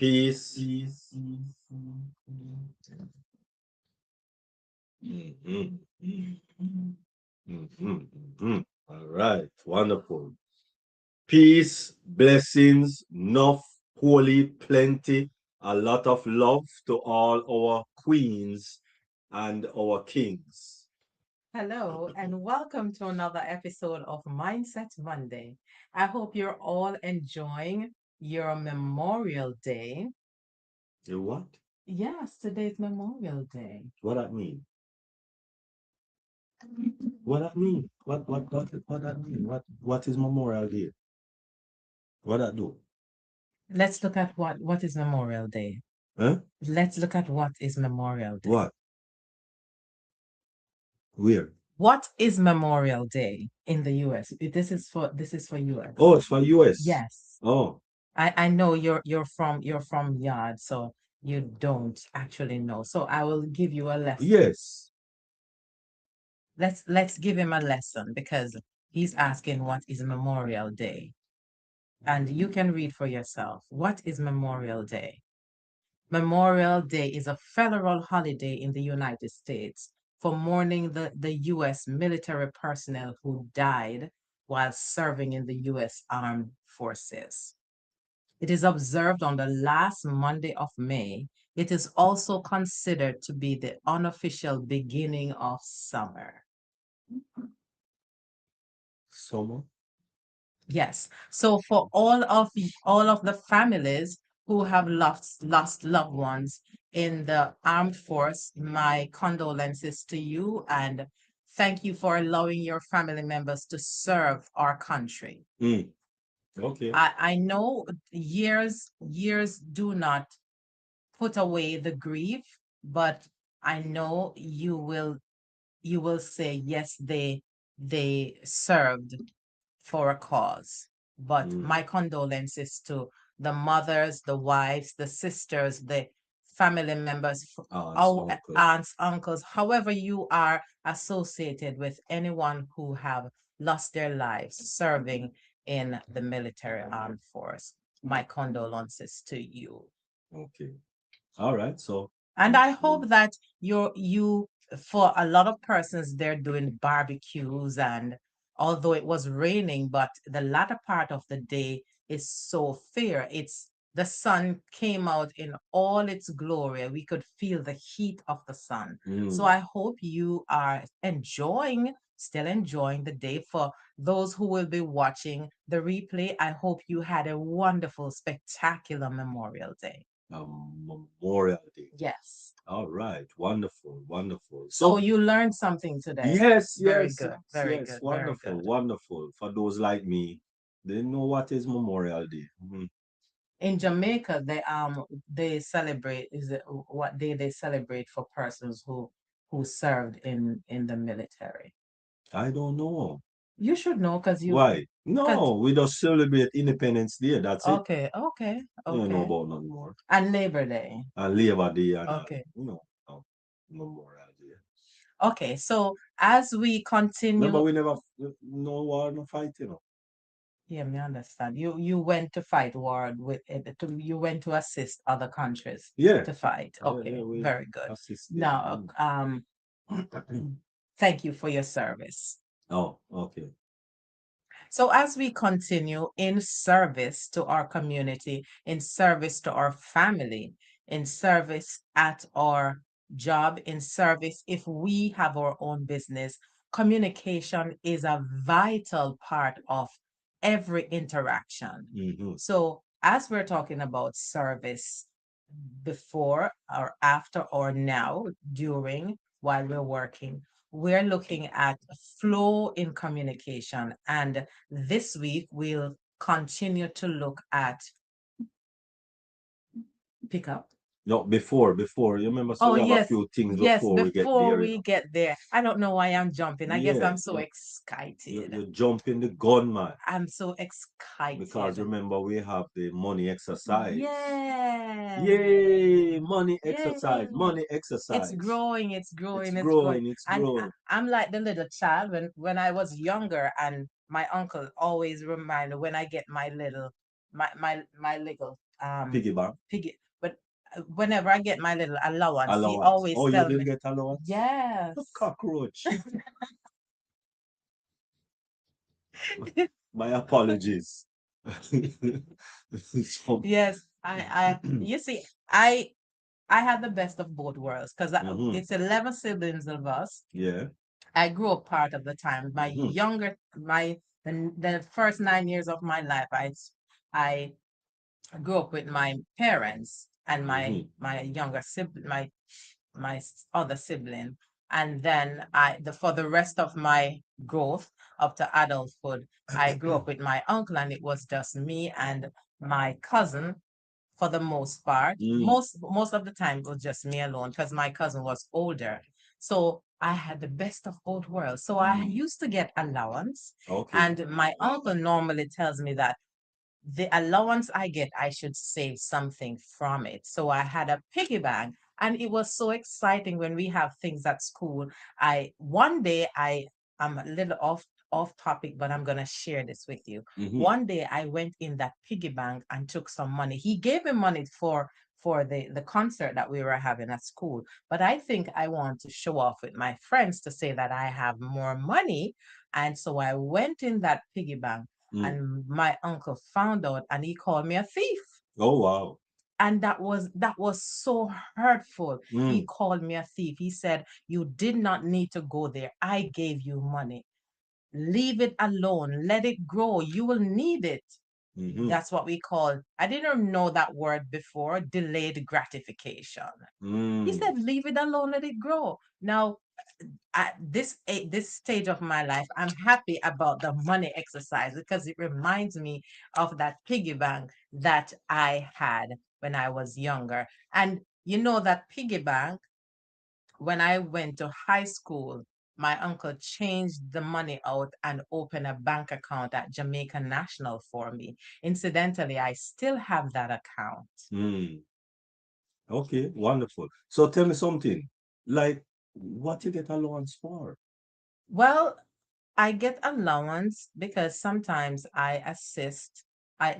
Peace. Mhm, mhm, mhm. All right, wonderful. Peace, blessings, enough, holy, plenty, a lot of love to all our queens and our kings. Hello, and welcome to another episode of Mindset Monday. I hope you're all enjoying your Memorial Day. You what? Yes, today's Memorial Day. What that mean? What that mean? What that mean? What is Memorial Day? What that do? Let's look at what is Memorial Day. Huh? Let's look at what is Memorial Day. What? Where? What is Memorial Day in the US? This is for US. Oh, it's for US. Yes. Oh, I know you're from Yard, so you don't actually know. So I will give you a lesson. yes. Let's give him a lesson because he's asking what is Memorial Day. And you can read for yourself. What is Memorial Day? Memorial Day is a federal holiday in the United States for mourning the US military personnel who died while serving in the US Armed Forces. It is observed on the last Monday of May. It is also considered to be the unofficial beginning of summer. Summer. Yes. So for all of the families who have lost loved ones in the armed force, my condolences to you and thank you for allowing your family members to serve our country. Mm, okay. I know years do not put away the grief, but I know you will say yes, they served for a cause. But Mm. my condolences to the mothers, the wives, the sisters, the family members, Aunts, our uncles. aunts, uncles, however you are associated with anyone who have lost their lives serving in the military armed force. My condolences to you. Okay. All right. So, And I mm, hope that you for a lot of persons they're doing barbecues and although it was raining, but the latter part of the day is so fair. It's the sun came out in all its glory. We could feel the heat of the sun. So mm, I hope you are still enjoying the day. For those who will be watching the replay, I hope you had a wonderful, spectacular Memorial Day. Memorial Day. Yes. All right. Wonderful. Wonderful. So So, you learned something today. yes, Very yes, good, yes, very yes. good, very Wonderful. good. Wonderful. For those like me, they know what is Memorial Day. Mhm. In Jamaica, they celebrate is it what day they celebrate for persons who served in the military. I don't know. You should know Why? because No, we just celebrate Independence Day. That's it. okay, okay, You don't know okay. about nothing more. And Labor Day. And Labor Day and all. Okay. No, Memorial Day. Okay. So as we Remember, continue, we never no war, no fight. yeah, me understand. You went to fight war you went to assist other countries Yeah, to fight. yeah, Okay, we very good. assisted. Now, thank you for your service. Oh, okay. So as we continue in service to our community, in service to our family, in service at our job, in service if we have our own business, communication is a vital part of every interaction. Mm-hmm. So as we're talking about service before or after or now, during, while we're working, we're looking at flow in communication. And this week, we'll continue to look at pickup. No, before, you remember, so Oh, we have a yes. few things Yes, before we get before there. we get there, I don't know why I'm jumping. I guess Yeah, I'm so excited. you jump in the gun, man. I'm so Because excited. remember, we have the money exercise. Yeah. Yay! Money exercise, Yay. money It's exercise. growing, it's It's growing, it's growing. growing, it's And growing. I'm like the little child when I was younger, and my uncle always reminded when I get my little Piggy bank. piggy. But whenever I get my little allowance, he Allowance. always Oh, you tell didn't me, get allowance? yes. Cockroach. My apologies. So, Yes, you see, I had the best of both worlds because mhm, it's 11 siblings of us. yeah. I grew up part of the time. Mhm, The first 9 years of my life, I grew up with my parents and mhm, my younger sibling, other sibling, and then for the rest of my growth up to adulthood, I grew up with my uncle, and it was just me and my cousin for the most part. mm, Most of the time it was just me alone because my cousin was older. So I had the best of both worlds. So I used to get allowance, okay. and my uncle normally tells me that the allowance I get, I should save something from it. So I had a piggy bank, and it was so exciting when we have things at school. I one day I am a little off topic, but I'm gonna share this with you. Mhm, One day I went in that piggy bank and took some money. He gave me money for the concert that we were having at school. But I think I want to show off with my friends to say that I have more money. And so I went in that piggy bank, mm. and my uncle found out, and he called me a thief. Oh, wow. And that was so hurtful. He Mm, called me a thief. He said, you did not need to go there. I gave you money. Leave it alone. Let it grow. You will need it. mhm, That's what we call, I didn't know that word before, delayed gratification. He mm, said, leave it alone, let it grow. Now, at this stage of my life, I'm happy about the money exercise because it reminds me of that piggy bank that I had when I was younger. And you know that piggy bank, when I went to high school, my uncle changed the money out and opened a bank account at Jamaica National for me. Incidentally, I still have that account. mm. Okay, wonderful. So tell me something. Like, what you get allowance for? Well, I get allowance because sometimes I assist. Our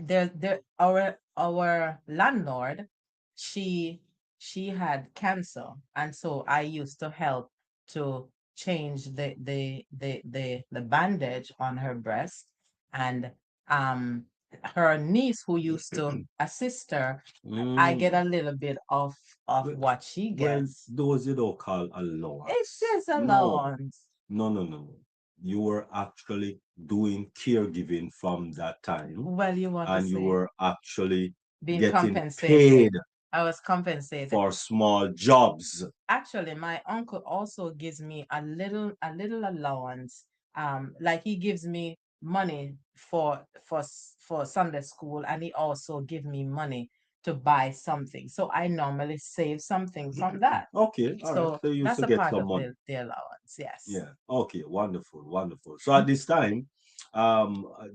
landlord, she she had cancer, and so I used to help to change the bandage on her breast, and um her niece who used to assist her, I get Mm. a little bit of Well, what she well, gets. those you don't call It's allowance. just No, allowance. no, no, no, no. You were actually doing caregiving from that time, Well, you want to and you say were actually being getting paid compensated. I was compensated. for small jobs. Actually, my uncle also gives me a little allowance. Like he gives me money for Sunday school, and he also give me money to buy something. So I normally save something from that. Okay, all right. So So you used that's to a get part some of money. the allowance. Yes. Yeah. Okay. Wonderful. Wonderful. So at this time, um, uh,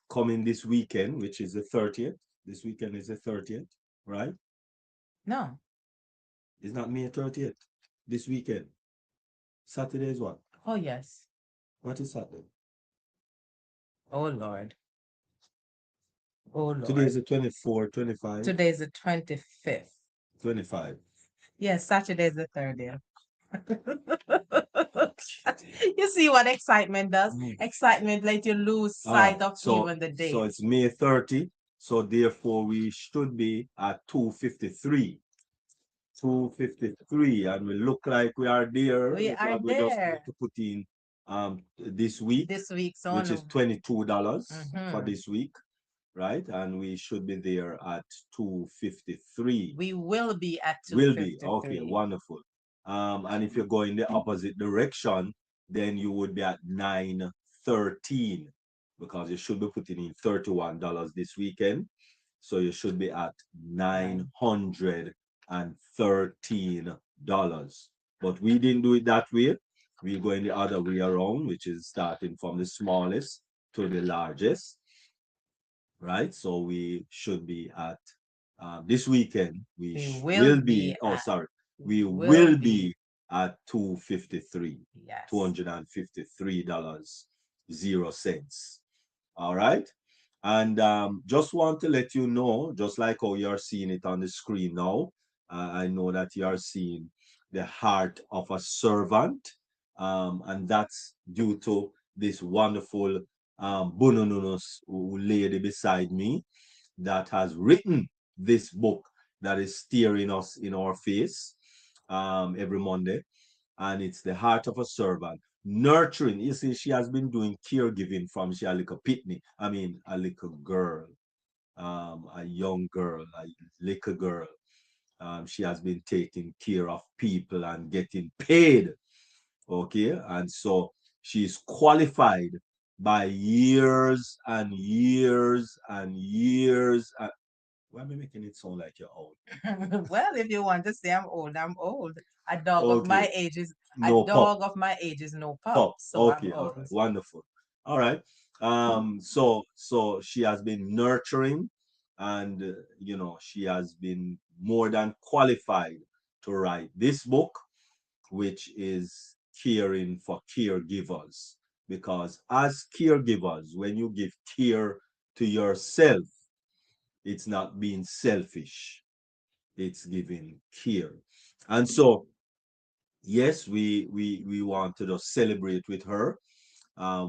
coming this weekend, which is the 30th. This weekend is the 30th, right? No. It's not May 30th. This weekend. Saturday is what? Oh yes. What is Saturday? Oh Lord. Oh Today is Lord. the 24, 25, Today's the 25th. 25. Yes, Saturday is the 30th. You see what excitement does? Mm. Excitement let you lose Ah, sight of so even the so date. it's May 30. So therefore we should be at 2:53. 2:53, and we look like we are there We are because we just need there to put in this week, this week, so which is no. $22 for Hmm. this week, right? And we should be there at 2:53. We will be at Will be okay, 2:53. wonderful. And if you go in the opposite direction, then you would be at 9:13 because you should be putting in $31 this weekend. So you should be at Right. $913. But we didn't do it that way. We go in the other way around, which is starting from the smallest to the largest, right? So we should be at this weekend. We We will will be be. Oh, at, sorry. We will will be, be at 253, yes. $253.00. All right. And just want to let you know, just like how you're seeing it on the screen now, I know that you're seeing the heart of a servant. And that's due to this wonderful Bunununus lady beside me that has written this book that is staring us in our face every Monday. And it's the heart of a servant. Nurturing. You see, she has been doing caregiving from she a little pitney. I mean, a little girl, a young girl, a little girl. She has been taking care of people and getting paid. Okay. And so she's qualified by years and years and years. Why am I making it sound like you're old? Well, if you want to say I'm old, I'm old. A dog of Okay. my age is a No pup. dog of my age is no pup, Pup. so I'm Okay, all old. right. Wonderful. All right. So she has been nurturing and she has been more than qualified to write this book, which is caring for caregivers. Because as caregivers, when you give care to yourself, it's not being selfish, it's giving care. And so, yes, we want to just celebrate with her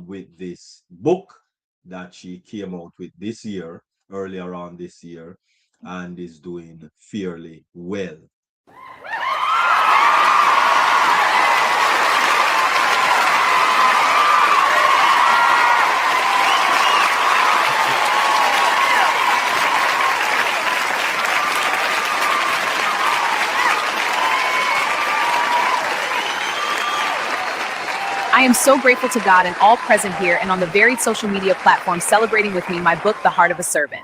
with this book that she came out with this year, earlier on this year, and is doing fairly well. I am so grateful to God and all present here and on the varied social media platforms celebrating with me my book, The Heart of a Servant.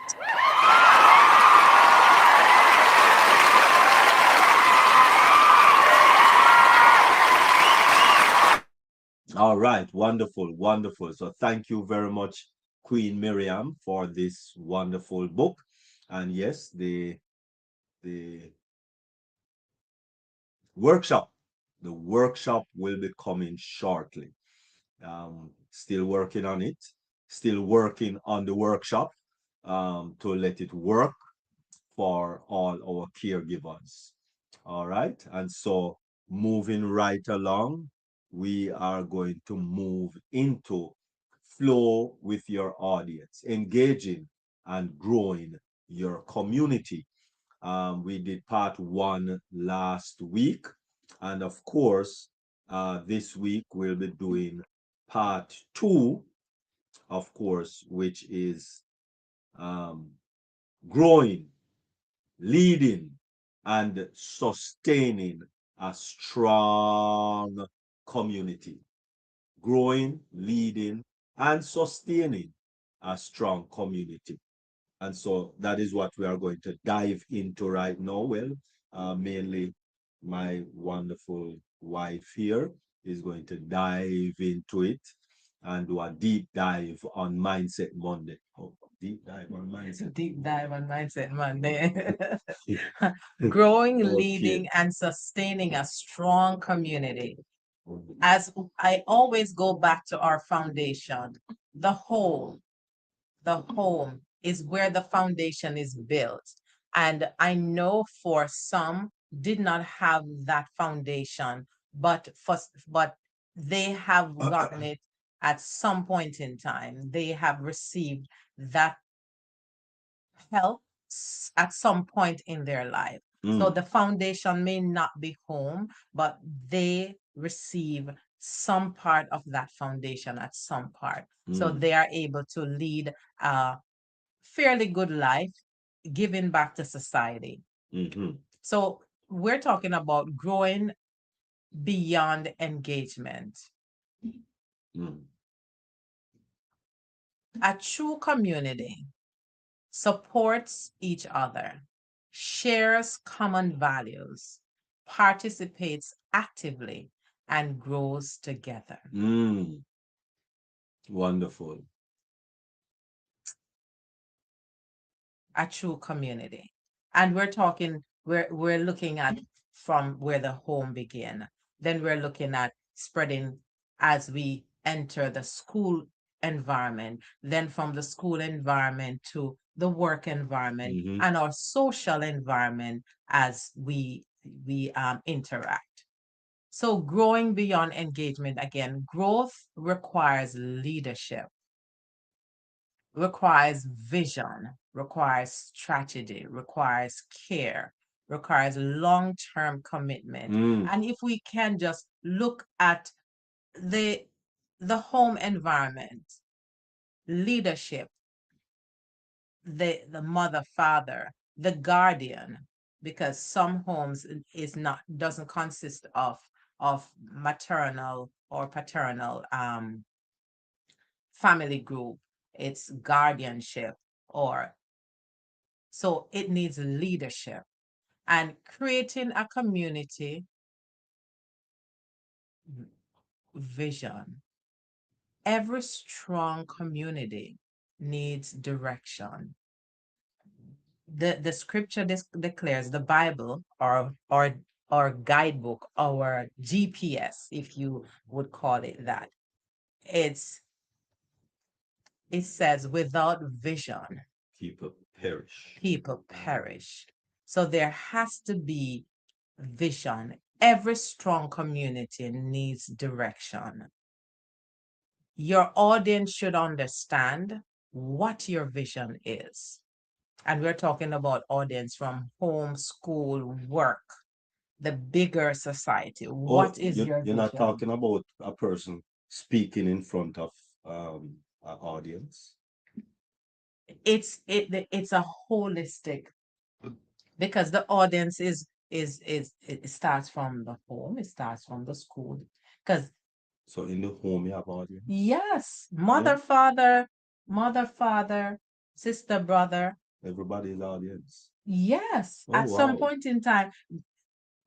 All right, wonderful, wonderful. So thank you very much, Queen Miriam, for this wonderful book. And yes, the workshop, the workshop will be coming shortly. Still working on it, still working on the workshop to let it work for all our caregivers. All right. And so moving right along, we are going to move into flow with your audience, engaging and growing your community. We did part one last week. And of course, this week we'll be doing part two, of course, which is um, growing, leading, and sustaining a strong community. Growing, leading, and sustaining a strong community. And so that is what we are going to dive into right now. Well, mainly my wonderful wife here is going to dive into it and do a deep dive on Mindset Monday. Oh, deep dive on Mindset. Deep dive on Mindset Monday. Growing, Okay. leading, and sustaining a strong community. As I always go back to our foundation, the whole, the home is where the foundation is built. And I know for some did not have that foundation, but they have gotten it at some point in time. They have received that help at some point in their life. So Mm, the foundation may not be home, but they receive some part of that foundation at some part. So mm, they are able to lead a fairly good life, giving back to society. mhm, So we're talking about growing beyond engagement. mm. A true community supports each other, shares common values, participates actively, and grows together. Mm, wonderful. A true community. And we're looking at from where the home began. Then we're looking at spreading as we enter the school environment, then from the school environment to the work environment Mm-hmm. and our social environment as we interact. So growing beyond engagement, again, growth requires leadership, requires vision, requires strategy, requires care, requires long-term commitment. Mm. And if we can just look at the the home environment, leadership, the mother, father, the guardian, because some homes is not doesn't consist of maternal or paternal family group. It's guardianship, or so it needs leadership and creating a community vision. Every strong community needs direction. The scripture declares, the Bible, or guidebook, our GPS, if you would call it that. It's it says, without vision, People perish. people perish. So there has to be vision. Every strong community needs direction. Your audience should understand what your vision is. And we're talking about audience from home, school, work, the bigger society. Oh, What is your you're not vision? talking about a person speaking in front of an audience. It's a holistic, because the audience is it starts from the home, it starts from the school. Because So in the home you have audience. yes, Yeah, mother, father, sister, brother. everybody is audience. Yes, Oh at some wow. point in time,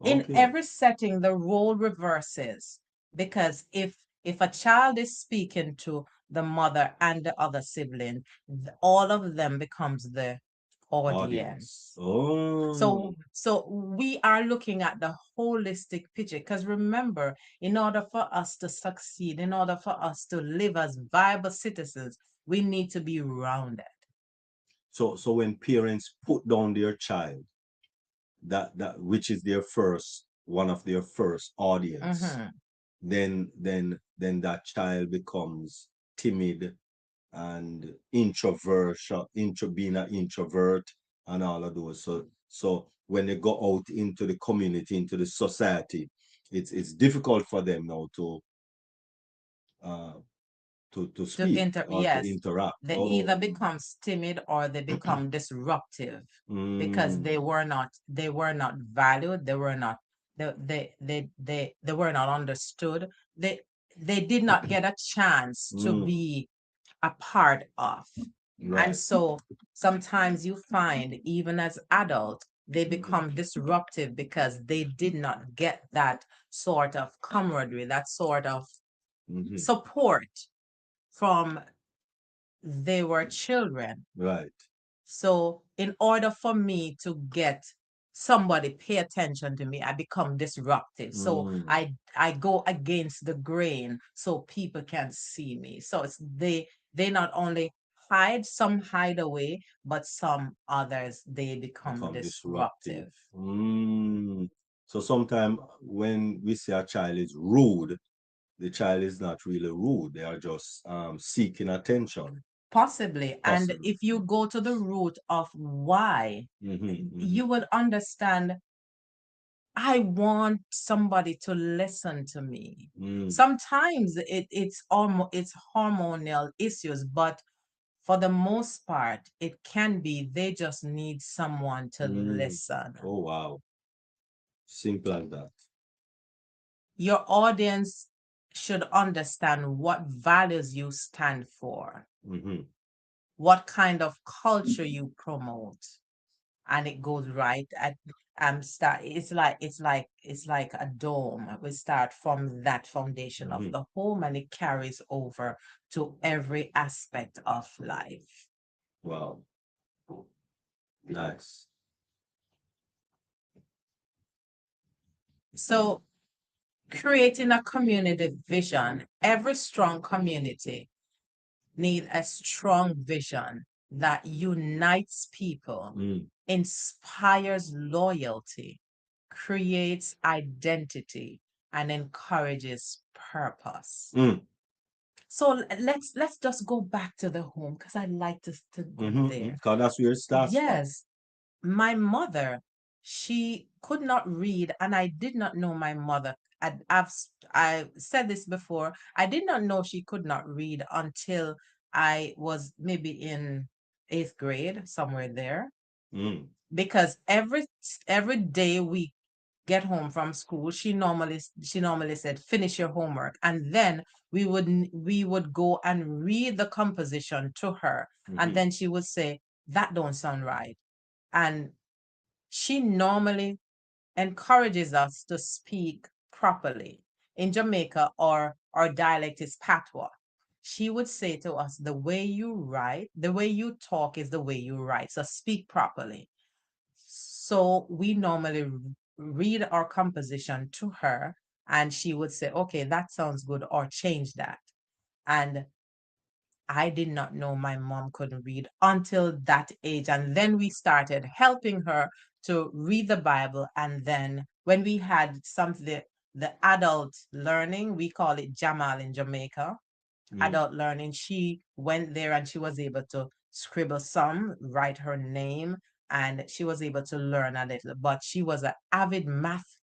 in Okay. every setting, the role reverses, because if a child is speaking to the mother and the other sibling, all of them becomes the Audience. audience. Oh. So we are looking at the holistic picture, because remember, in order for us to succeed, in order for us to live as viable citizens, we need to be rounded. So when parents put down their child, that which is their first one of their first audience, Mhm. then that child becomes timid and introversion, being an introvert and all of those. So when they go out into the community, into the society, it's difficult for them now uh, to speak or to Yes, interact. they either Oh, becomes timid or they become disruptive, because mm, they were not valued, they were not they were not understood. They they did not get a chance to mm, be a part of. And right. so sometimes you find, even as adults, they become disruptive because they did not get that sort of camaraderie, that sort of Hmm. support from they were children. Right. So in order for me to get somebody pay attention to me, I become disruptive. So Mm, I go against the grain so people can see me. So it's they not only hide, some hide away, but some others they become become disruptive. disruptive. So sometimes when we say a child is rude, the child is not really rude. They are just seeking attention. Possibly. And Possible. if you go to the root of why, Mm-hmm, you will understand, I want somebody to listen to me. mm-hmm. Sometimes it's hormonal issues, but for the most part, it can be they just need someone to Mm. listen. Oh wow. Simple as that. Your audience should understand what values you stand for, Mm-hmm. what kind of culture you promote, and it goes right at start it's like a dome. We start from that foundation of Mm-hmm. the home, and it carries over to every aspect of life. Wow. Nice. So creating a community vision, every strong community need a strong vision that unites people, Mm. inspires loyalty, creates identity, and encourages purpose. Mm. So let's just go back to the home because I like to go Mm-hmm. there. Because that's where it starts from. Yes, my mother, she could not read, and I did not know my mother. I said this before. I did not know she could not read until I was maybe in eighth grade, somewhere there. Mm. Because every day we get home from school, she normally said, "Finish your homework," and then we would go and read the composition to her, and Mm-hmm. then she would say, "That don't sound right," and she normally encourages us to speak properly. In Jamaica, our dialect is patois. She would say to us, "The way you write, the way you talk is the way you write. So speak properly." So we normally read our composition to her, and she would say, "Okay, that sounds good," or "Change that." And I did not know my mom couldn't read until that age. And then we started helping her to read the Bible. And then when we had the adult learning, we call it Jamal in Jamaica, Mm. adult learning, she went there and she was able to scribble some, write her name, and she was able to learn a little. But she was an avid math.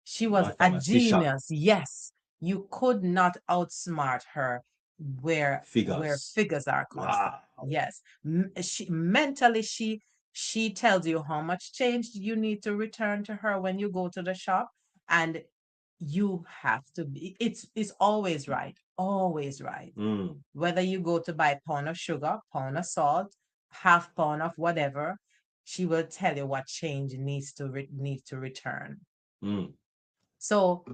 She was a Mathematician. genius. Yes, you could not outsmart her where Figures. figures are concerned. Wow. Yes, she mentally she tells you how much change you need to return to her when you go to the shop, and you have to be. It's always right. Mm. Whether you go to buy pound of sugar, pound of salt, half pound of whatever, she will tell you what change needs to return. Mm. So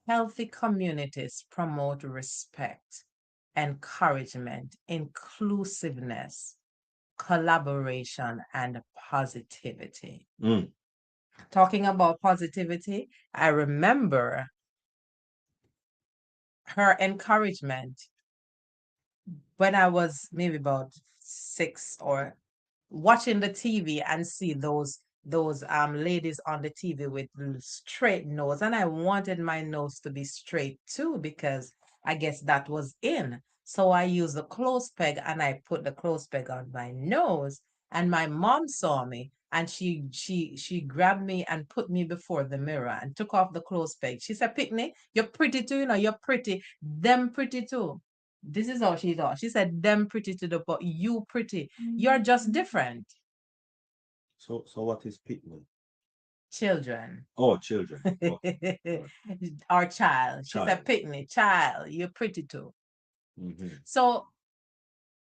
healthy communities promote respect, encouragement, inclusiveness, collaboration, and positivity. Mm. Talking about positivity, I remember her encouragement when I was maybe about six, or watching the TV and see those ladies on the TV with straight nose, and I wanted my nose to be straight too because I guess that was in. So I used the clothes peg and I put the clothes peg on my nose, and my mom saw me and she grabbed me and put me before the mirror and took off the clothes peg. She said, "Pickney, you're pretty too, you're pretty. Them pretty too." This is how she thought. She said, "Them pretty to the but you pretty. You're just different." So what is Pitman? Children. Oh, children. Oh, right. Our child. She said, Child. "Pickney, child, you're pretty too." Mm-hmm. So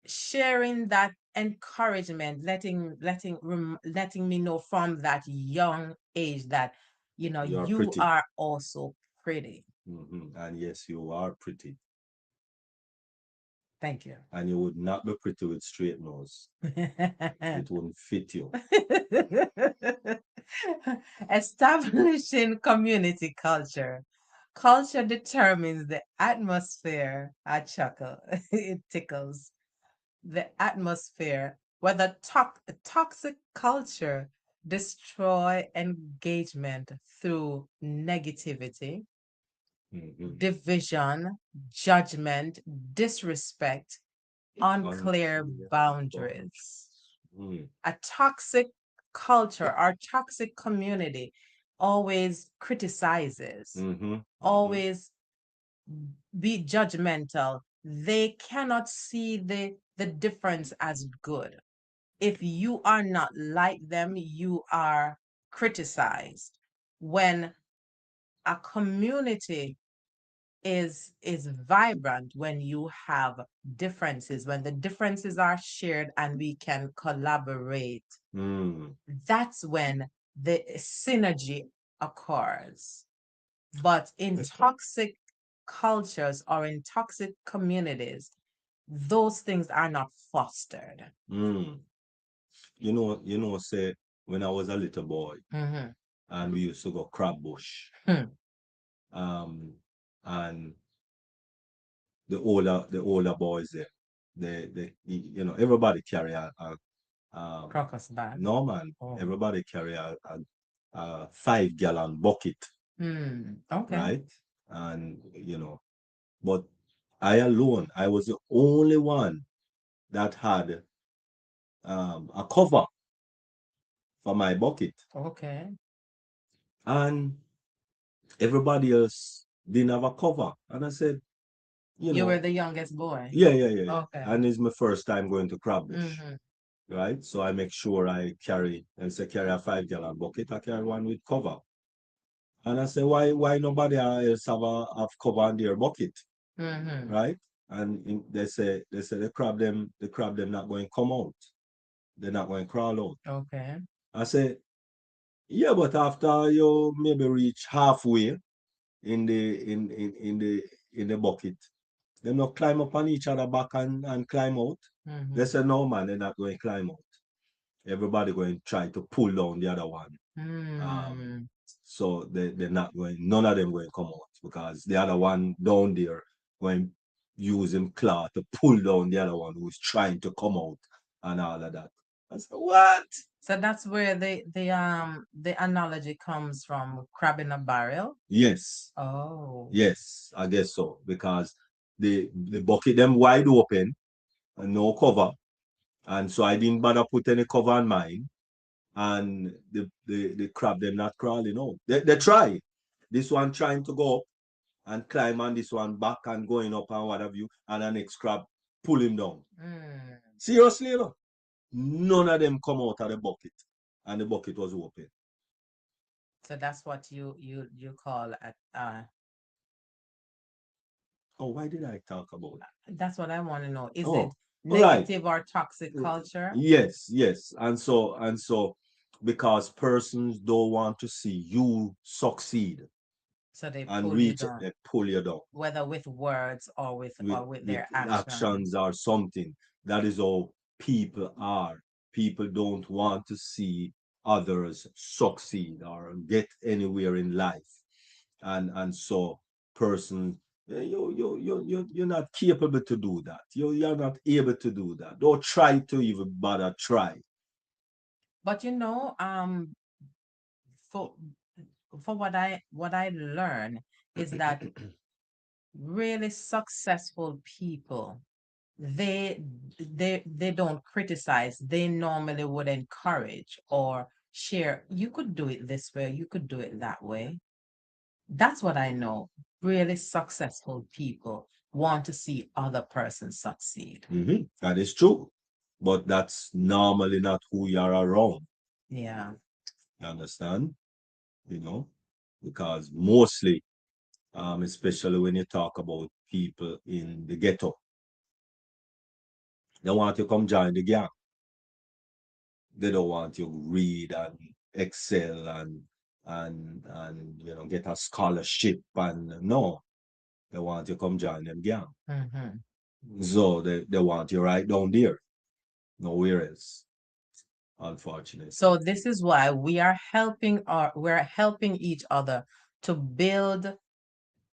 sharing that encouragement, letting me know from that young age that You're you pretty. are also pretty. Mm-hmm. And yes, you are pretty. Thank you. And you would not be pretty with straight nose. It wouldn't fit you. Establishing community culture. Culture determines the atmosphere. I chuckle. It tickles. The atmosphere. Whether toxic culture destroy engagement through negativity, Mm-hmm. division, judgment, disrespect, unclear Unclear boundaries. boundaries. Mm. A toxic culture, our toxic community always criticizes, Mm-hmm. Mm-hmm. always be judgmental. They cannot see the difference as good. If you are not like them, you are criticized. When a community is vibrant, when you have differences, when the differences are shared and we can collaborate, Mm. that's when the synergy occurs. But in toxic cultures or in toxic communities, those things are not fostered. Mm. Say when I was a little boy Mm-hmm. and we used to go crab bush. Hmm. Um and the older boys there. Everybody carry Crocus bag. no man, Oh. everybody carry a 5 gallon bucket, Okay. right? And but I alone, I was the only one that had a cover for my bucket, Okay. and everybody else didn't have a cover. And I said, You were the youngest boy. yeah, yeah, yeah, yeah. Okay. And it's my first time going to crab bush, Mm-hmm. right? So I make sure I carry, instead carry a 5 gallon bucket, I carry one with cover. And I say, why nobody else have cover on their bucket, Mm-hmm. right? And they say the crab them not going to come out. They're not going to crawl out. Okay. I say, yeah, but after you maybe reach halfway in the bucket, they not climb up on each other back and climb out. They Mm-hmm. say, no man, they're not going to climb out. Everybody going to try to pull down the other one. Um, Mm. so they're not going, none of them going to come out because the other one down there going use him claw to pull down the other one who's trying to come out and all of that. I said, what? So that's where the analogy comes from, crab in a barrel. Yes, Oh. yes, I guess so. Because the bucket them wide open and no cover. And so I didn't bother put any cover on mine. And the crab them not crawling out. They try. This one trying to go up and climb on this one back and going up and what have you, and the next crab pull him down. Mm. Seriously, none of them come out of the bucket, and the bucket was open. So that's what you call Oh, why did I talk about it? that's what I want to know. Is it Oh, right. negative or toxic culture? Yes, yes. And so because persons don't want to see you succeed So they and pull you reach it, down, they pull you down whether with words or with with with their action. actions or something. That is how people are. People don't want to see others succeed or get anywhere in life. And so person you're not capable to do that. You're not able to do that. Don't try to even bother try. But for what I learned is that really successful people, they don't criticize. They normally would encourage or share. You could do it this way, you could do it that way. That's what I know. Really successful people want to see other persons succeed. That is true. But that's normally not who you are around. Yeah. You understand? You know? Because mostly, especially when you talk about people in the ghetto, they want you to come join the gang. They don't want you to read and excel and get a scholarship and no. They want you to come join them gang. Hmm. So they want you right down there. Nowhere else, unfortunately. So this is why we're helping each other to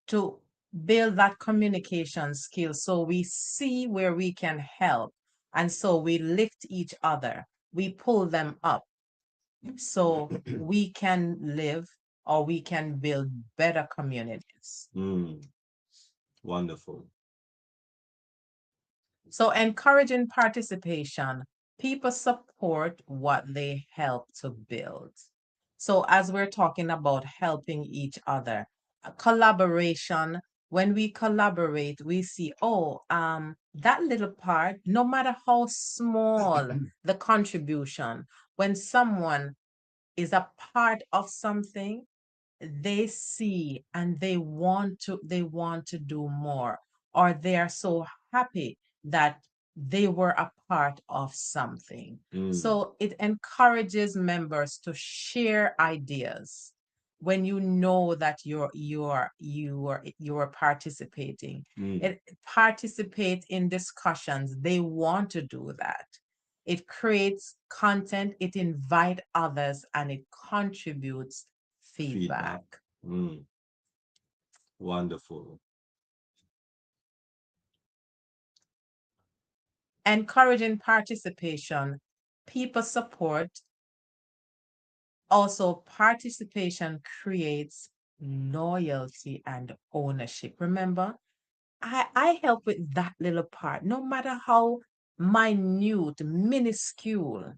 to build that communication skill, so we see where we can help, and so we lift each other, we pull them up, so we can live or we can build better communities. Mm, wonderful. So encouraging participation, people support what they help to build. So as we're talking about helping each other, collaboration, when we collaborate, we see, oh, that little part, no matter how small the contribution, when someone is a part of something, they see and they want to do more, or they are so happy that they were a part of something. Mm, So it encourages members to share ideas. When you know that you're participating, mm, it participate in discussions. They want to do that. It creates content, it invite others, and it contributes feedback. feedback. Mm, wonderful. Encouraging participation, people support. Also, participation creates loyalty and ownership. Remember, I help with that little part, no matter how minute, minuscule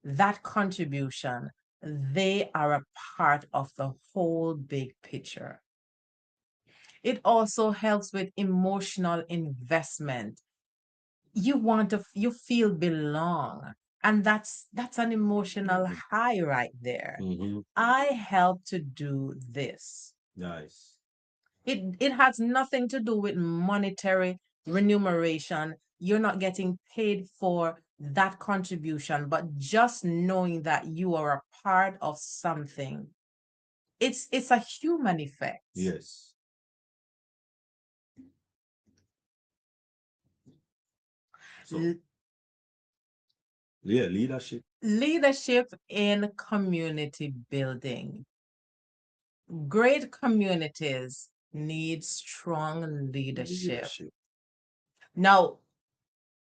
that contribution, they are a part of the whole big picture. It also helps with emotional investment. You feel belong, and that's an emotional high right there. Mm-hmm. I help to do this. Nice. It has nothing to do with monetary remuneration. You're not getting paid for that contribution, but just knowing that you are a part of something. It's a human effect. Yes. So L- yeah, leadership. Leadership in community building. Great communities need strong leadership. Leadership. Now,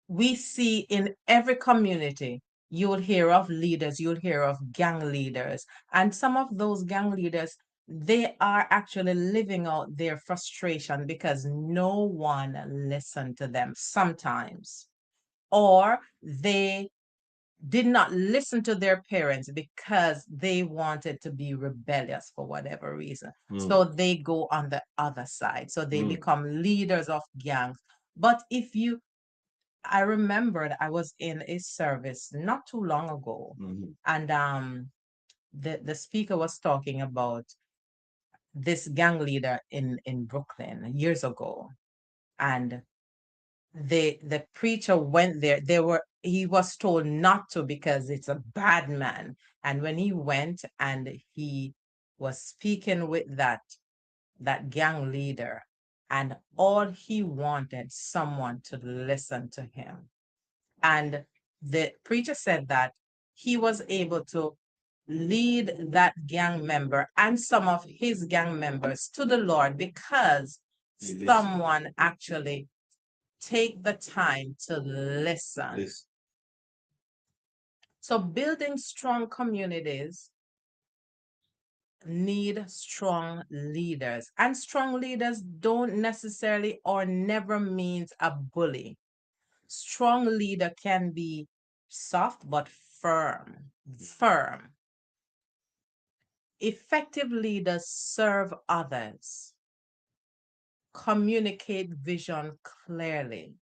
we see in every community, you'll hear of leaders, you'll hear of gang leaders. And some of those gang leaders, they are actually living out their frustration because no one listened to them sometimes. Or they did not listen to their parents because they wanted to be rebellious for whatever reason. So they go on the other side. So they become leaders of gangs. But I remembered I was in a service not too long ago, and the speaker was talking about this gang leader in Brooklyn years ago, and the preacher went there. He was told not to because it's a bad man, and when he went and he was speaking with that gang leader, and all he wanted someone to listen to him. And the preacher said that he was able to lead that gang member and some of his gang members to the Lord because someone actually take the time to listen. Listen. So building strong communities need strong leaders. And strong leaders don't necessarily or never means a bully. Strong leader can be soft but firm. Firm. Effective leaders serve others, communicate vision clearly,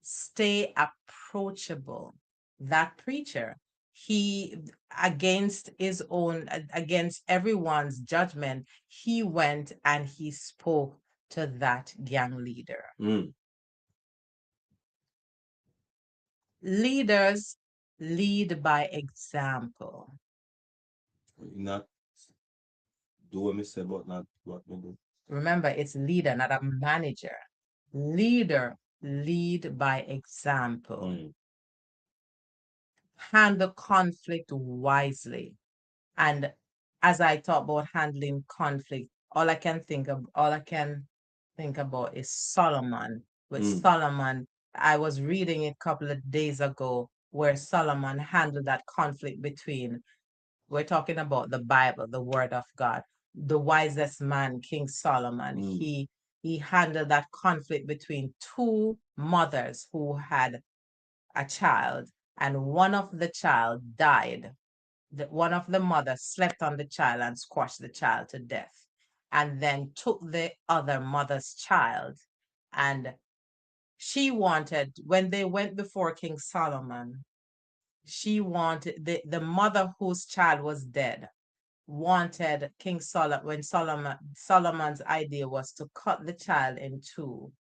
stay approachable. That preacher, he, against everyone's judgment, he went and he spoke to that gang leader. Leaders lead by example. Not do what me say, but not what me do. Remember, it's leader, not a manager. Leader lead by example. Handle conflict wisely. And as I talk about handling conflict, all I can think about is Solomon. With Solomon, I was reading it a couple of days ago where Solomon handled that conflict between, we're talking about the Bible, the word of God. The wisest man, King Solomon, he handled that conflict between two mothers who had a child, and one of the child died. One of the mothers slept on the child and squashed the child to death, and then took the other mother's child. And she wanted, when they went before King Solomon, she wanted the mother whose child was dead wanted King Solomon, when Solomon's idea was to cut the child in two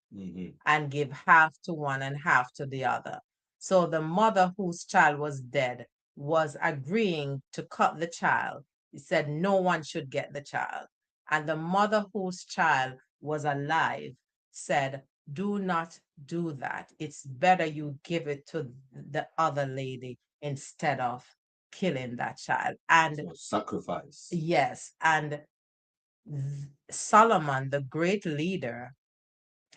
and give half to one and half to the other. So the mother whose child was dead was agreeing to cut the child. He said no one should get the child. And the mother whose child was alive said, do not do that. It's better you give it to the other lady instead of killing that child. And So sacrifice. yes, and Solomon, the great leader,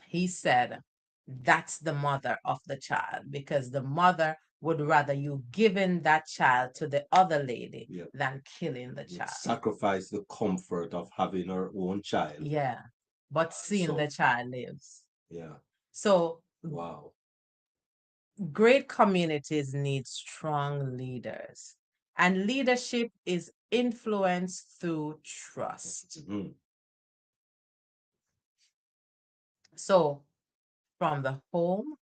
he said, that's the mother of the child, because the mother would rather you giving that child to the other lady Yeah. than killing the Yeah. child. Sacrifice the comfort of having her own child. Yeah, but seeing the So, child lives. yeah. So Wow. great communities need strong leaders, and leadership is influenced through trust. Mhm. So from the home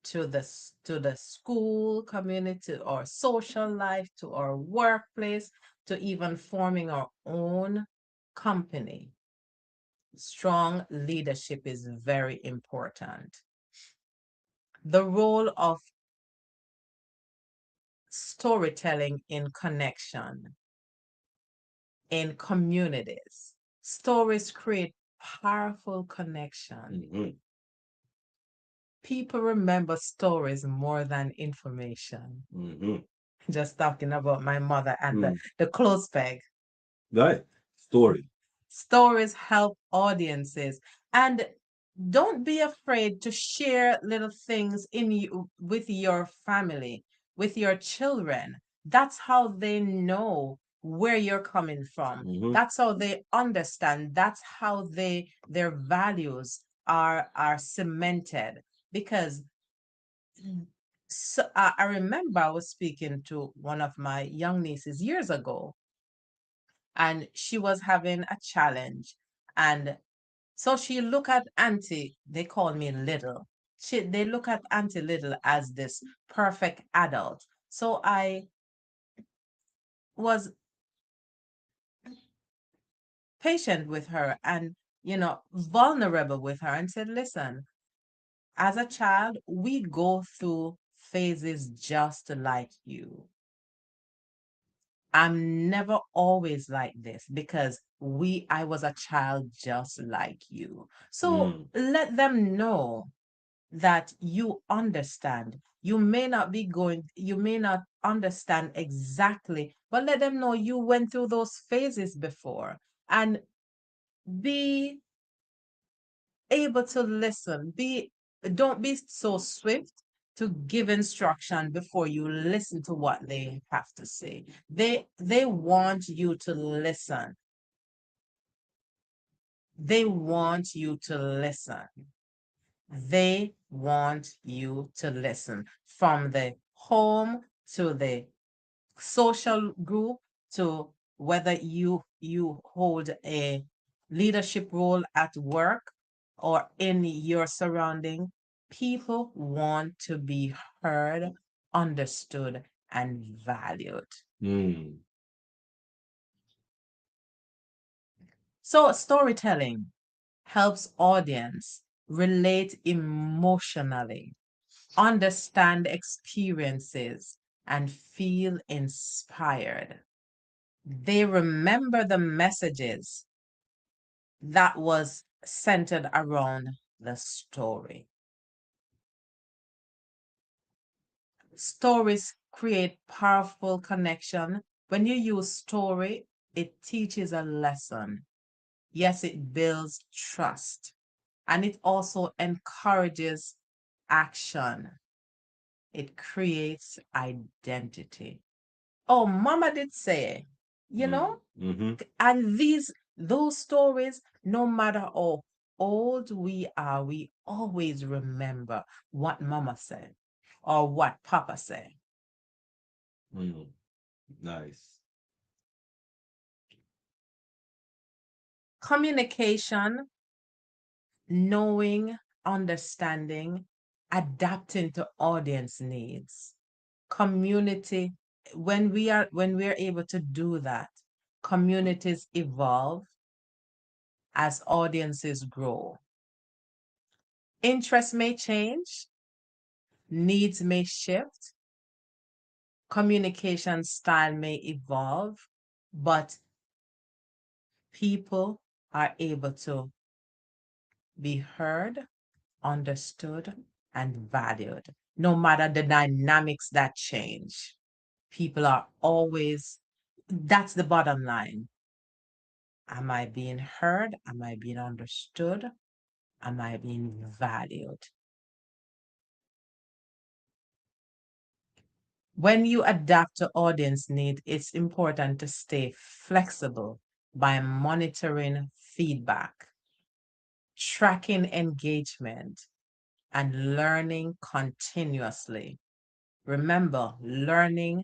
to the school community or social life to our workplace to even forming our own company, strong leadership is very important. The role of storytelling in connection in communities. Stories create powerful connection. Mhm. People remember stories more than information. Mhm. Just talking about my mother and Mm. the clothes peg. Right. Story. Stories help audiences, and don't be afraid to share little things in you with your family, with your children. That's how they know where you're coming from. Mhm. That's how they understand. That's how their values are cemented. Because so, I remember I was speaking to one of my young nieces years ago, and she was having a challenge. And so she look at Auntie, they call me Little. They look at Auntie Little as this perfect adult. So I was patient with her and, vulnerable with her and said, listen, as a child, we go through phases just like you. I'm never always like this because I was a child just like you. So Mm. let them know that you understand. You may not understand exactly, but let them know you went through those phases before, and be able to listen. Don't be so swift to give instruction before you listen to what they have to say. They want you to listen. They want you to listen. They want you to listen, from the home to the social group to whether you hold a leadership role at work or in your surrounding. People want to be heard, understood, and valued. Mm. So storytelling helps audience relate emotionally, understand experiences, and feel inspired. They remember the messages that was centered around the story. Stories create powerful connection. When you use story, it teaches a lesson. Yes, it builds trust, and it also encourages action. It creates identity. Oh, mama did say, you Mm. know, Mhm. and those stories, no matter how old we are, we always remember what mama said or what papa said. Mm. Nice. Communication, knowing, understanding, adapting to audience needs. Community, when we're able to do that, communities evolve as audiences grow. Interests may change, needs may shift, communication style may evolve, but people are able to be heard, understood, and valued. No matter the dynamics that change, people are always, that's the bottom line. Am I being heard? Am I being understood? Am I being valued? When you adapt to audience need, it's important to stay flexible by monitoring feedback, tracking engagement, and learning continuously. Remember, learning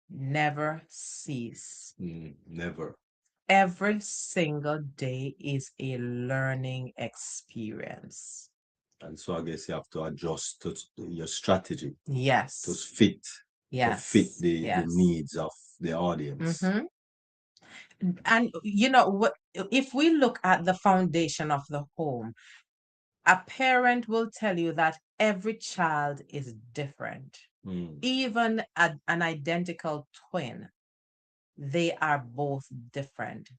never cease. Never. Every single day is a learning experience. And so I guess you have to adjust to your strategy to Yes, fit yes, the yes. needs of the audience. Hmm. And what, if we look at the foundation of the home, a parent will tell you that every child is different. Mm. Even an identical twin, they are both different.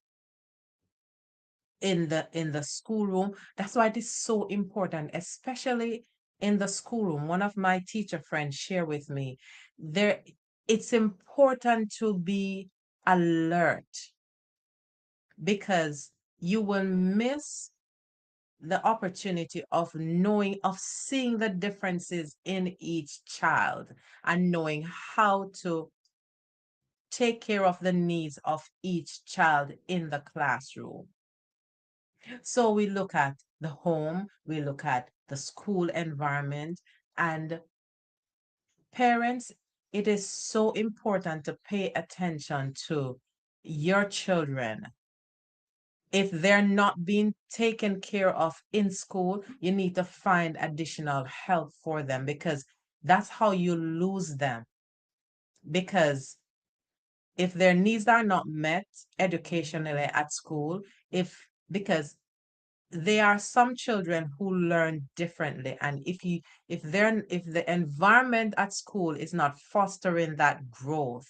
In the schoolroom, that's why it is so important, especially in the schoolroom. One of my teacher friends share with me, there it's important to be alert, because you will miss the opportunity of knowing, of seeing the differences in each child, and knowing how to take care of the needs of each child in the classroom. So we look at the home, we look at the school environment, and parents, it is so important to pay attention to your children. If they're not being taken care of in school, you need to find additional help for them, because that's how you lose them. Because if their needs are not met educationally at school, because there are some children who learn differently, and if the environment at school is not fostering that growth,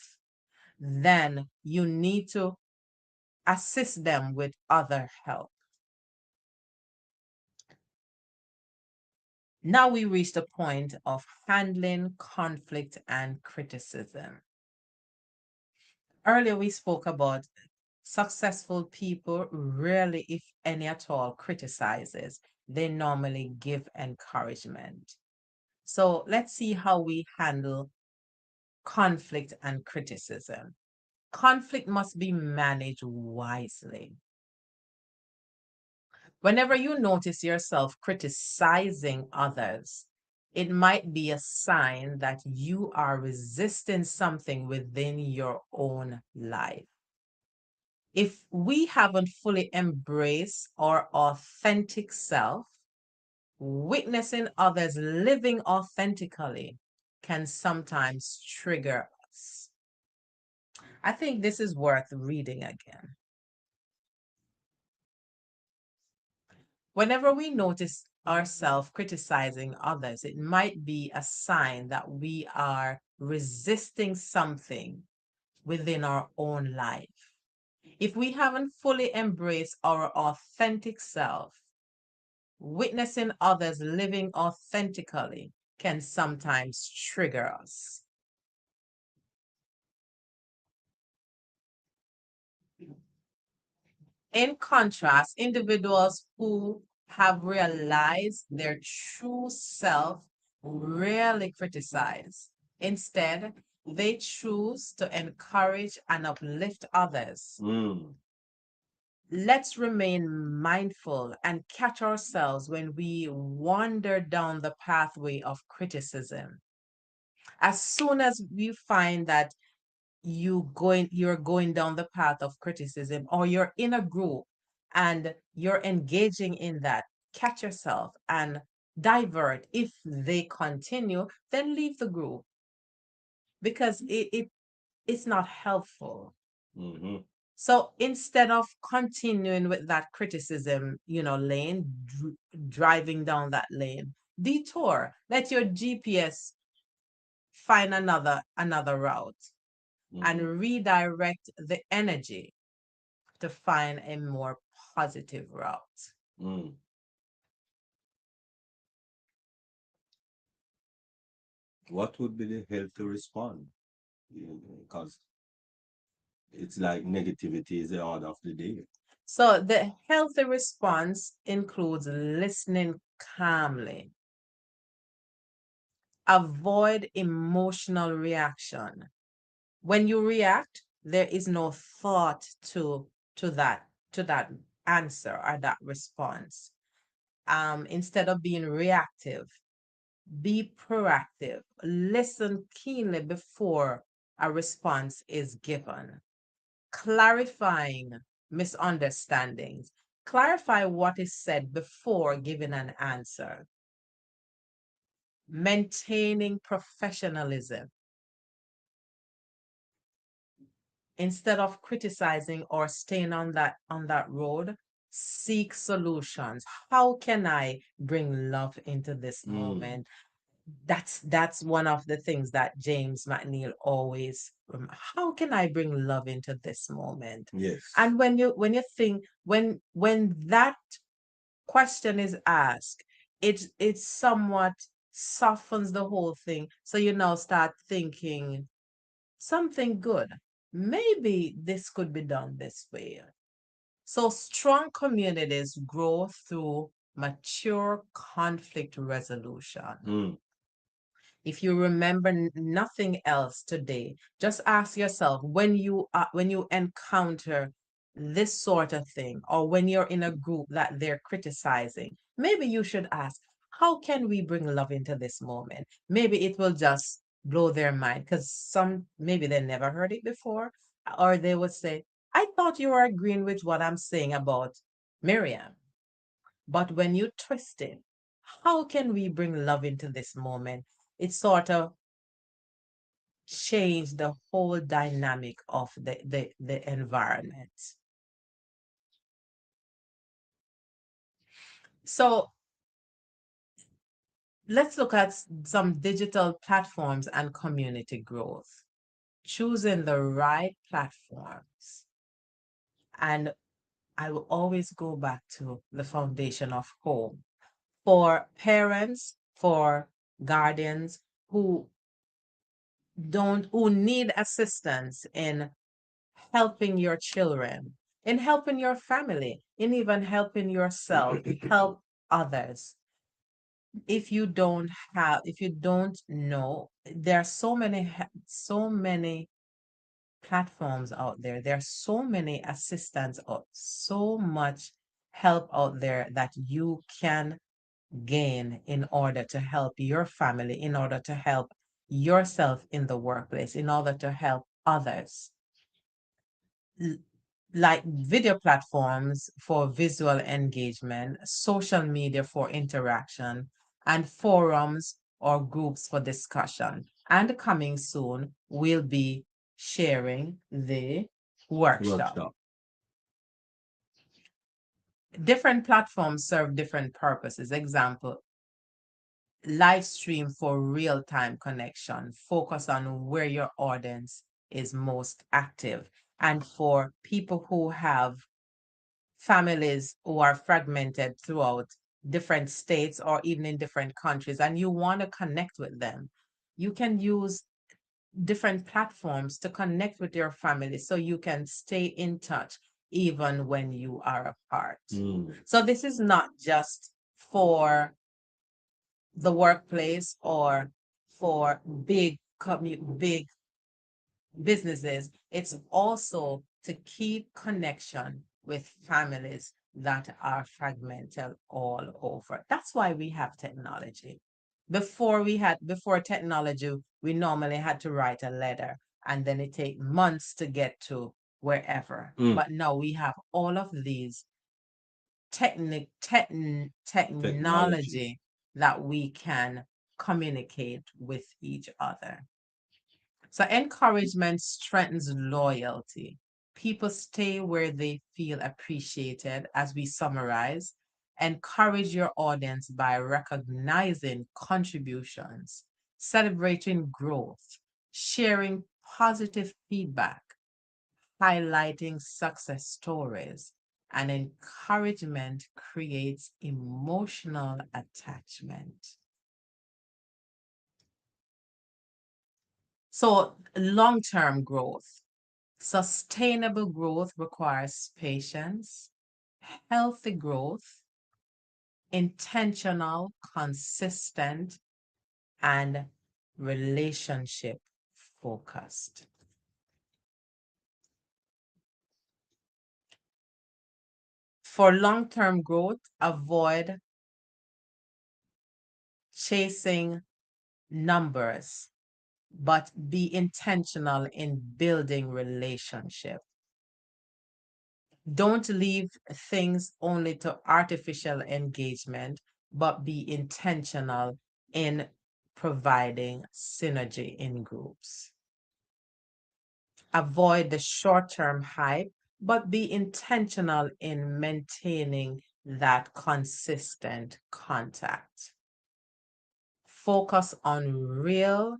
then you need to assist them with other help. Now we reach the point of handling conflict and criticism. Earlier we spoke about successful people rarely, if any at all, criticizes. They normally give encouragement. So let's see how we handle conflict and criticism. Conflict must be managed wisely. Whenever you notice yourself criticizing others, it might be a sign that you are resisting something within your own life. If we haven't fully embraced our authentic self, witnessing others living authentically can sometimes trigger us. I think this is worth reading again. Whenever we notice ourselves criticizing others, it might be a sign that we are resisting something within our own life. If we haven't fully embraced our authentic self, witnessing others living authentically can sometimes trigger us. In contrast, individuals who have realized their true self rarely criticize. Instead, they choose to encourage and uplift others. Mm. Let's remain mindful and catch ourselves when we wander down the pathway of criticism. As soon as we find that you're going down the path of criticism, or you're in a group and you're engaging in that, catch yourself and divert. If they continue, then leave the group, because it's not helpful. Hmm. So instead of continuing with that criticism, lane, driving down that lane, detour. Let your GPS find another route, and Hmm. redirect the energy to find a more positive route. Mm. What would be the healthy response? Because it's like negativity is the order of the day. So the healthy response includes listening calmly, avoid emotional reaction. When you react, there is no thought to that answer or that response. Instead of being reactive, be proactive. Listen keenly before a response is given. Clarifying misunderstandings. Clarify what is said before giving an answer. Maintaining professionalism. Instead of criticizing or staying on that road, seek solutions. How can I bring love into this Mm. moment? That's one of the things that James McNeil always, how can I bring love into this moment? Yes. And when you think, when that question is asked, it somewhat softens the whole thing. So you now start thinking something good. Maybe this could be done this way. So strong communities grow through mature conflict resolution. Mm. If you remember nothing else today, just ask yourself, when you encounter this sort of thing, or when you're in a group that they're criticizing, maybe you should ask, how can we bring love into this moment? Maybe it will just blow their mind, because some, maybe they never heard it before, or they would say, I thought you were agreeing with what I'm saying about Miriam. But when you twist it, how can we bring love into this moment? It sort of changed the whole dynamic of the environment. So let's look at some digital platforms and community growth. Choosing the right platforms. And I will always go back to the foundation of home. For parents, for guardians who who need assistance in helping your children, in helping your family, in even helping yourself, help others. If you don't know, there are so many platforms out there. There are so many assistants out, so much help out there that you can gain in order to help your family, in order to help yourself in the workplace, in order to help others. Like video platforms for visual engagement, social media for interaction, and forums or groups for discussion. And coming soon, we'll be sharing the workshop. Workshop. Different platforms serve different purposes. Example, live stream for real-time connection, focus on where your audience is most active. And for people who have families who are fragmented throughout different states or even in different countries, and you want to connect with them, you can use different platforms to connect with your family so you can stay in touch even when you are apart. Mm. So this is not just for the workplace or for big businesses. It's also to keep connection with families that are fragmented all over. That's why we have technology. Before technology, we normally had to write a letter and then it take months to get to wherever. Mm. But now we have all of these Technology. technology that we can communicate with each other. So encouragement strengthens loyalty. People stay where they feel appreciated. As we summarize, encourage your audience by recognizing contributions, celebrating growth, sharing positive feedback, highlighting success stories, and encouragement creates emotional attachment. So, long term growth. Sustainable growth requires patience, healthy growth, intentional, consistent, and relationship focused. For long term growth, avoid chasing numbers, but be intentional in building relationship. Don't leave things only to artificial engagement, but be intentional in providing synergy in groups. Avoid the short term hype, but be intentional in maintaining that consistent contact. Focus on real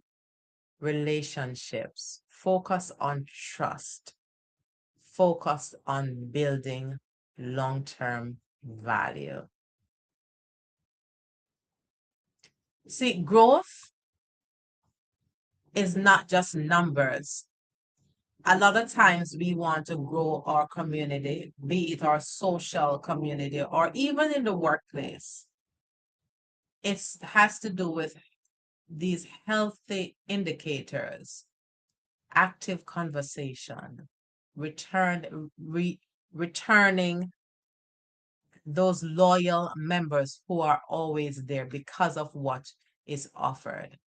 relationships, focus on trust, focus on building long term value. See, growth is not just numbers. A lot of times we want to grow our community, be it our social community or even in the workplace. It has to do with these healthy indicators, active conversation, returning those loyal members who are always there because of what is offered,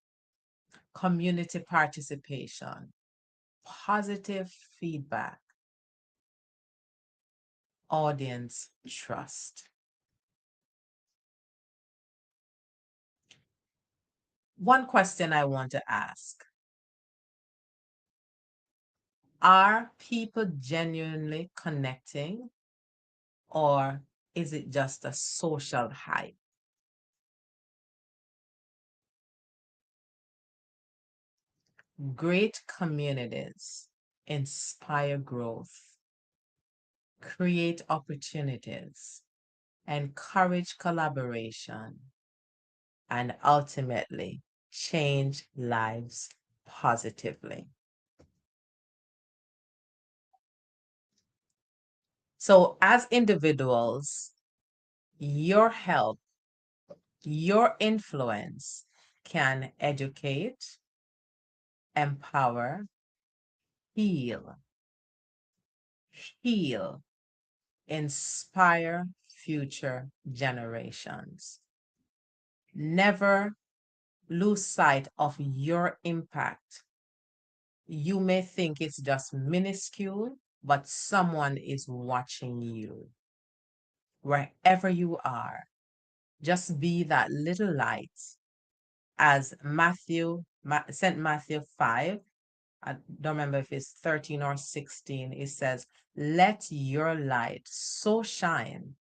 community participation, positive feedback, audience trust. One question I want to ask: are people genuinely connecting, or is it just a social hype? Great communities inspire growth, create opportunities, encourage collaboration, and ultimately change lives positively. So, as individuals, your help, your influence can educate, empower, heal, heal, inspire future generations. Never lose sight of your impact. You may think it's just minuscule, but someone is watching you. Wherever you are, just be that little light. As St. Matthew 5, I don't remember if it's 13 or 16, it says, let your light so shine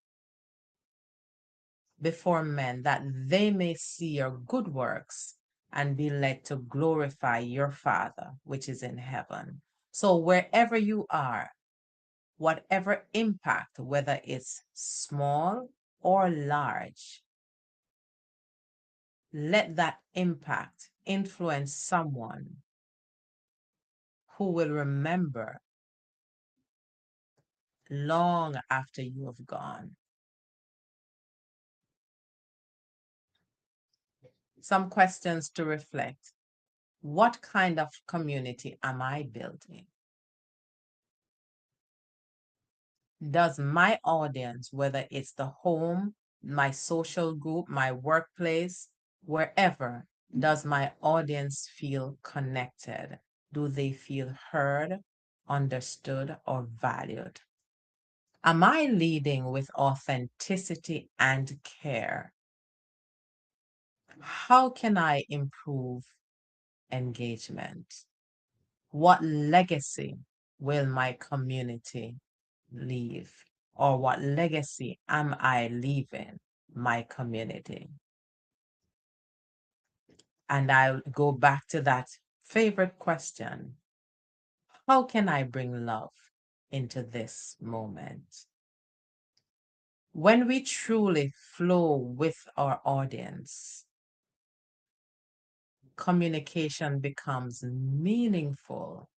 before men that they may see your good works and be led to glorify your Father, which is in heaven. So wherever you are, whatever impact, whether it's small or large, let that impact influence someone who will remember long after you have gone. Some questions to reflect. What kind of community am I building? Does my audience, whether it's the home, my social group, my workplace, wherever, does my audience feel connected? Do they feel heard, understood, or valued? Am I leading with authenticity and care? How can I improve engagement? What legacy will my community leave? Or what legacy am I leaving my community? And I'll go back to that favorite question. How can I bring love into this moment? When we truly flow with our audience, communication becomes meaningful,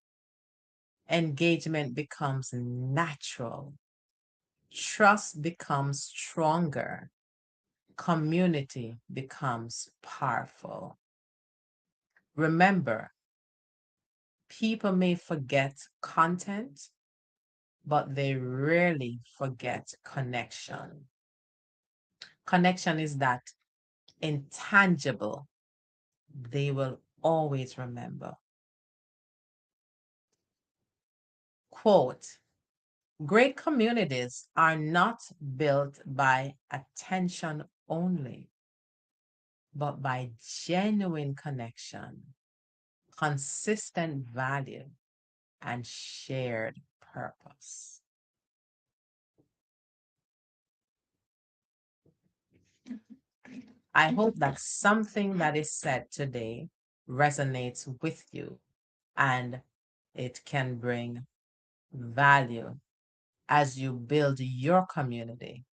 engagement becomes natural, trust becomes stronger, community becomes powerful. Remember, people may forget content, but they rarely forget connection. Connection is that intangible they will always remember. Quote, great communities are not built by attention only, but by genuine connection, consistent value, and shared purpose. I hope that something that is said today resonates with you and it can bring value as you build your community,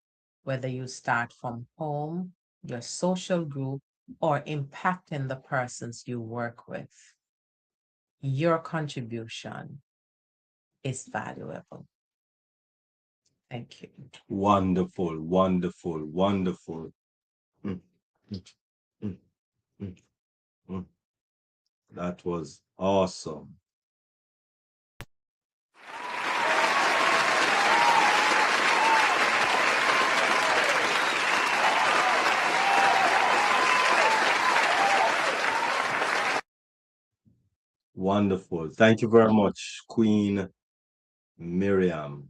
whether you start from home, your social group, or impacting the persons you work with. Your contribution is valuable. Thank you. Wonderful, wonderful, wonderful. Mm, mm, mm, mm, mm. That was awesome. Wonderful. Thank you very much, Queen Miriam.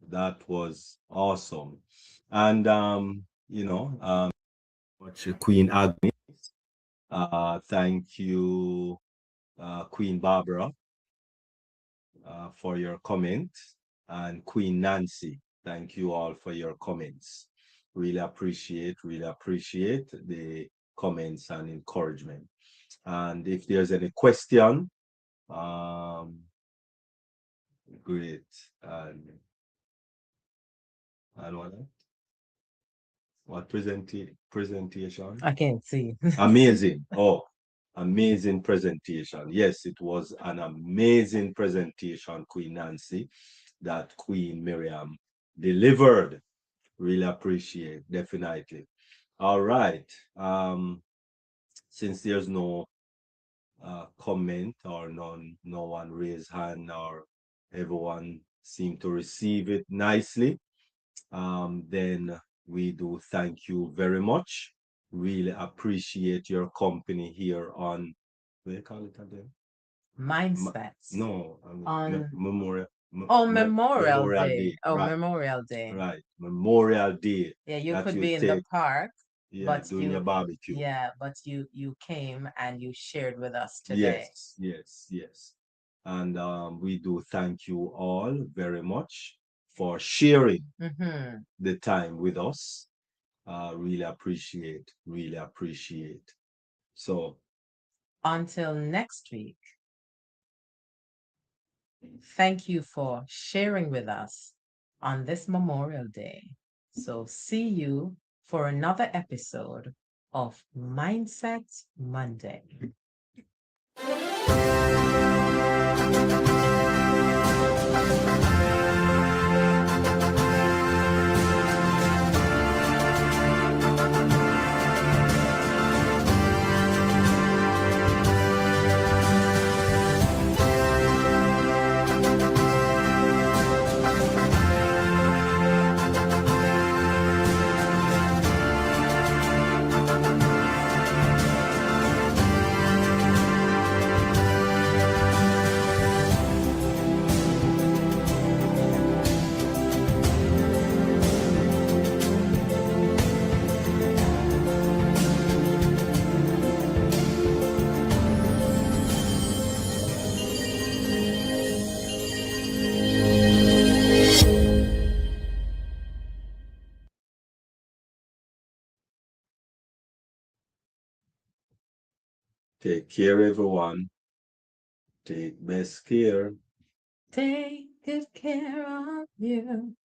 That was awesome. And much Queen Agnes. Thank you, Queen Barbara, for your comment, and Queen Nancy. Thank you all for your comments. Really appreciate the comments and encouragement. And if there's any question, um, great. And what presentation? I can't see. Amazing. Oh, amazing presentation. Yes, it was an amazing presentation, Queen Nancy, that Queen Miriam delivered. Really appreciate, definitely. All right. Since there's no comment or no one raised hand or everyone seemed to receive it nicely, then we do thank you very much. Really appreciate your company here on, what do you call it again? Mindsets. No, I mean, On Memorial. Memorial Memorial Day. Day. Oh, Right, Memorial Day. right. Memorial Day. Yeah, you That could you be in the take, park, yeah, but doing your barbecue. you came and you shared with us today. Yes, yes, yes. And we do thank you all very much for sharing Mm-hmm. the time with us. Really appreciate, really appreciate. So, Until next week, thank you for sharing with us on this Memorial Day. So, see you for another episode of Mindset Monday. take care, everyone. Take best care. Take good care of you.